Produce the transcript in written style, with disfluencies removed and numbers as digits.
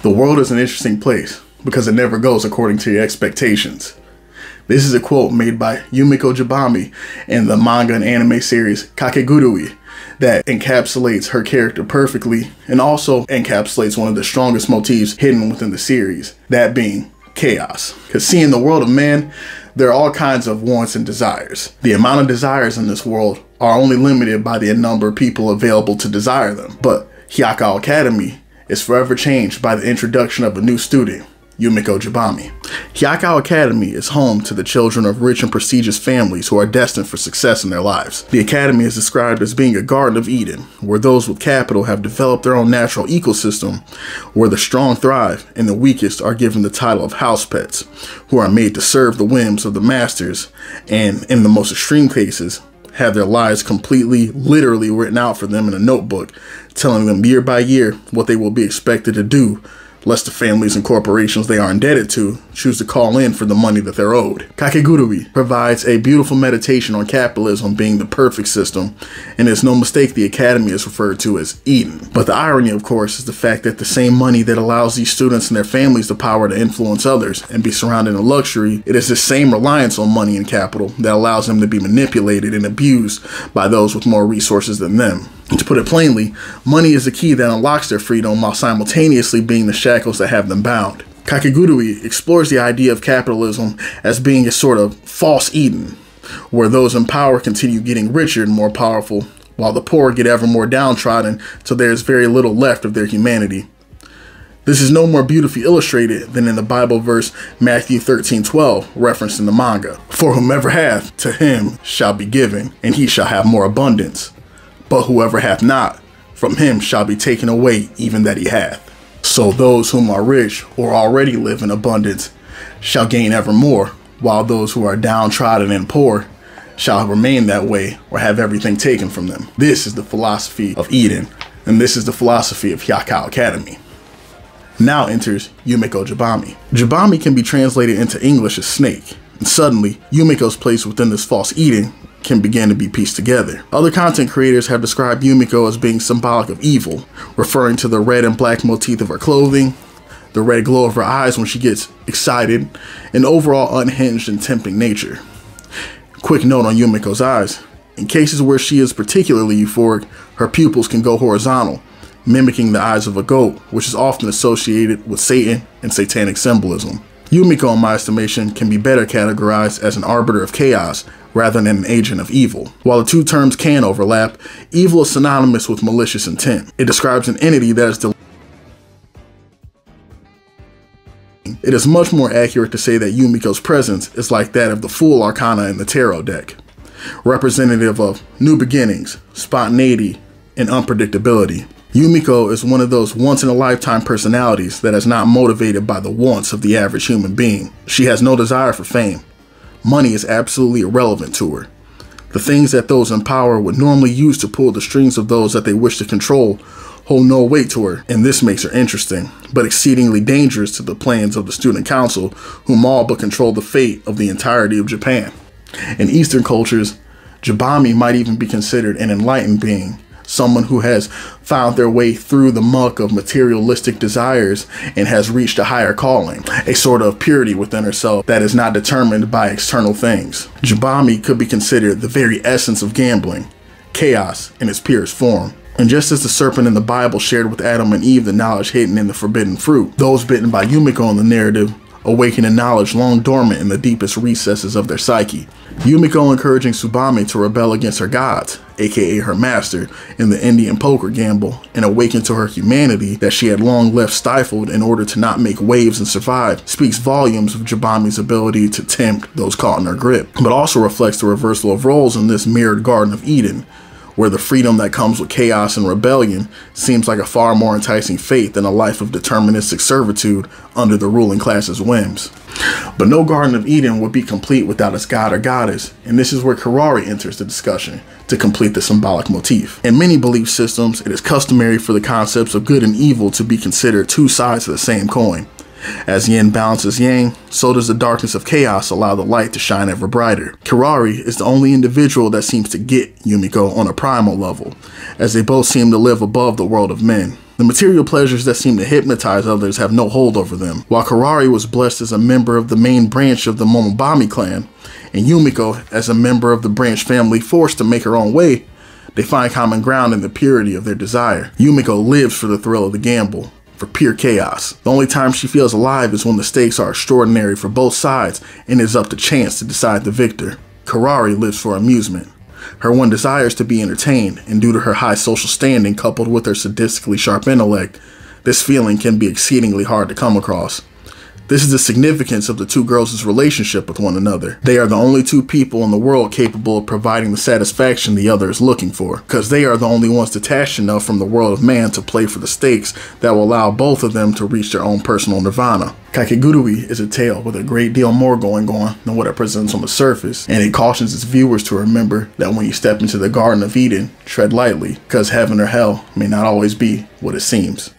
The world is an interesting place because it never goes according to your expectations. This is a quote made by Yumeko Jabami in the manga and anime series Kakegurui that encapsulates her character perfectly and also encapsulates one of the strongest motifs hidden within the series, that being chaos. Because see, in the world of man, there are all kinds of wants and desires. The amount of desires in this world are only limited by the number of people available to desire them. But Hyakao Academy is forever changed by the introduction of a new student, Yumeko Jabami. Hyakao Academy is home to the children of rich and prestigious families who are destined for success in their lives. The academy is described as being a Garden of Eden, where those with capital have developed their own natural ecosystem, where the strong thrive and the weakest are given the title of house pets, who are made to serve the whims of the masters, and in the most extreme cases, have their lives completely, literally written out for them in a notebook, telling them year by year what they will be expected to do, lest the families and corporations they are indebted to choose to call in for the money that they're owed. Kakegurui provides a beautiful meditation on capitalism being the perfect system, and it's no mistake the academy is referred to as Eden. But the irony, of course, is the fact that the same money that allows these students and their families the power to influence others and be surrounded in luxury, it is the same reliance on money and capital that allows them to be manipulated and abused by those with more resources than them. To put it plainly, money is the key that unlocks their freedom while simultaneously being the shackles that have them bound. Kakegurui explores the idea of capitalism as being a sort of false Eden, where those in power continue getting richer and more powerful, while the poor get ever more downtrodden till there is very little left of their humanity. This is no more beautifully illustrated than in the Bible verse Matthew 13:12, referenced in the manga. For whomever hath, to him shall be given, and he shall have more abundance. But whoever hath not, from him shall be taken away even that he hath. So those whom are rich or already live in abundance shall gain evermore, while those who are downtrodden and poor shall remain that way or have everything taken from them. This is the philosophy of Eden, and this is the philosophy of Hyakao Academy. Now enters Yumeko Jabami. Jabami can be translated into English as snake, and suddenly Yumeko's place within this false Eden can begin to be pieced together. Other content creators have described Yumeko as being symbolic of evil, referring to the red and black motif of her clothing, the red glow of her eyes when she gets excited, and overall unhinged and tempting nature. Quick note on Yumeko's eyes. In cases where she is particularly euphoric, her pupils can go horizontal, mimicking the eyes of a goat, which is often associated with Satan and satanic symbolism. Yumeko, in my estimation, can be better categorized as an arbiter of chaos rather than an agent of evil. While the two terms can overlap, evil is synonymous with malicious intent. It describes an entity that is It is much more accurate to say that Yumeko's presence is like that of the Fool Arcana in the Tarot deck, representative of new beginnings, spontaneity, and unpredictability. Yumeko is one of those once-in-a-lifetime personalities that is not motivated by the wants of the average human being. She has no desire for fame. Money is absolutely irrelevant to her. The things that those in power would normally use to pull the strings of those that they wish to control hold no weight to her, and this makes her interesting, but exceedingly dangerous to the plans of the student council, whom all but control the fate of the entirety of Japan. In Eastern cultures, Jabami might even be considered an enlightened being, someone who has found their way through the muck of materialistic desires and has reached a higher calling, a sort of purity within herself that is not determined by external things. Jabami could be considered the very essence of gambling, chaos in its purest form. And just as the serpent in the Bible shared with Adam and Eve the knowledge hidden in the forbidden fruit, those bitten by Yumeko in the narrative awaken a knowledge long dormant in the deepest recesses of their psyche. Yumeko encouraging Tsubame to rebel against her gods, aka her master, in the Indian poker gamble, and awaken to her humanity that she had long left stifled in order to not make waves and survive, speaks volumes of Jabami's ability to tempt those caught in her grip, but also reflects the reversal of roles in this mirrored Garden of Eden, where the freedom that comes with chaos and rebellion seems like a far more enticing fate than a life of deterministic servitude under the ruling class's whims. But no Garden of Eden would be complete without its god or goddess, and this is where Kirari enters the discussion to complete the symbolic motif. In many belief systems, it is customary for the concepts of good and evil to be considered two sides of the same coin. As yin balances yang, so does the darkness of chaos allow the light to shine ever brighter. Kirari is the only individual that seems to get Yumeko on a primal level, as they both seem to live above the world of men. The material pleasures that seem to hypnotize others have no hold over them. While Karari was blessed as a member of the main branch of the Momobami clan, and Yumeko as a member of the branch family forced to make her own way, they find common ground in the purity of their desire. Yumeko lives for the thrill of the gamble, for pure chaos. The only time she feels alive is when the stakes are extraordinary for both sides and it is up to chance to decide the victor. Karari lives for amusement. Her one desire is to be entertained, and due to her high social standing coupled with her sadistically sharp intellect, this feeling can be exceedingly hard to come across. This is the significance of the two girls' relationship with one another. They are the only two people in the world capable of providing the satisfaction the other is looking for, because they are the only ones detached enough from the world of man to play for the stakes that will allow both of them to reach their own personal nirvana. Kakegurui is a tale with a great deal more going on than what it presents on the surface, and it cautions its viewers to remember that when you step into the Garden of Eden, tread lightly, because heaven or hell may not always be what it seems.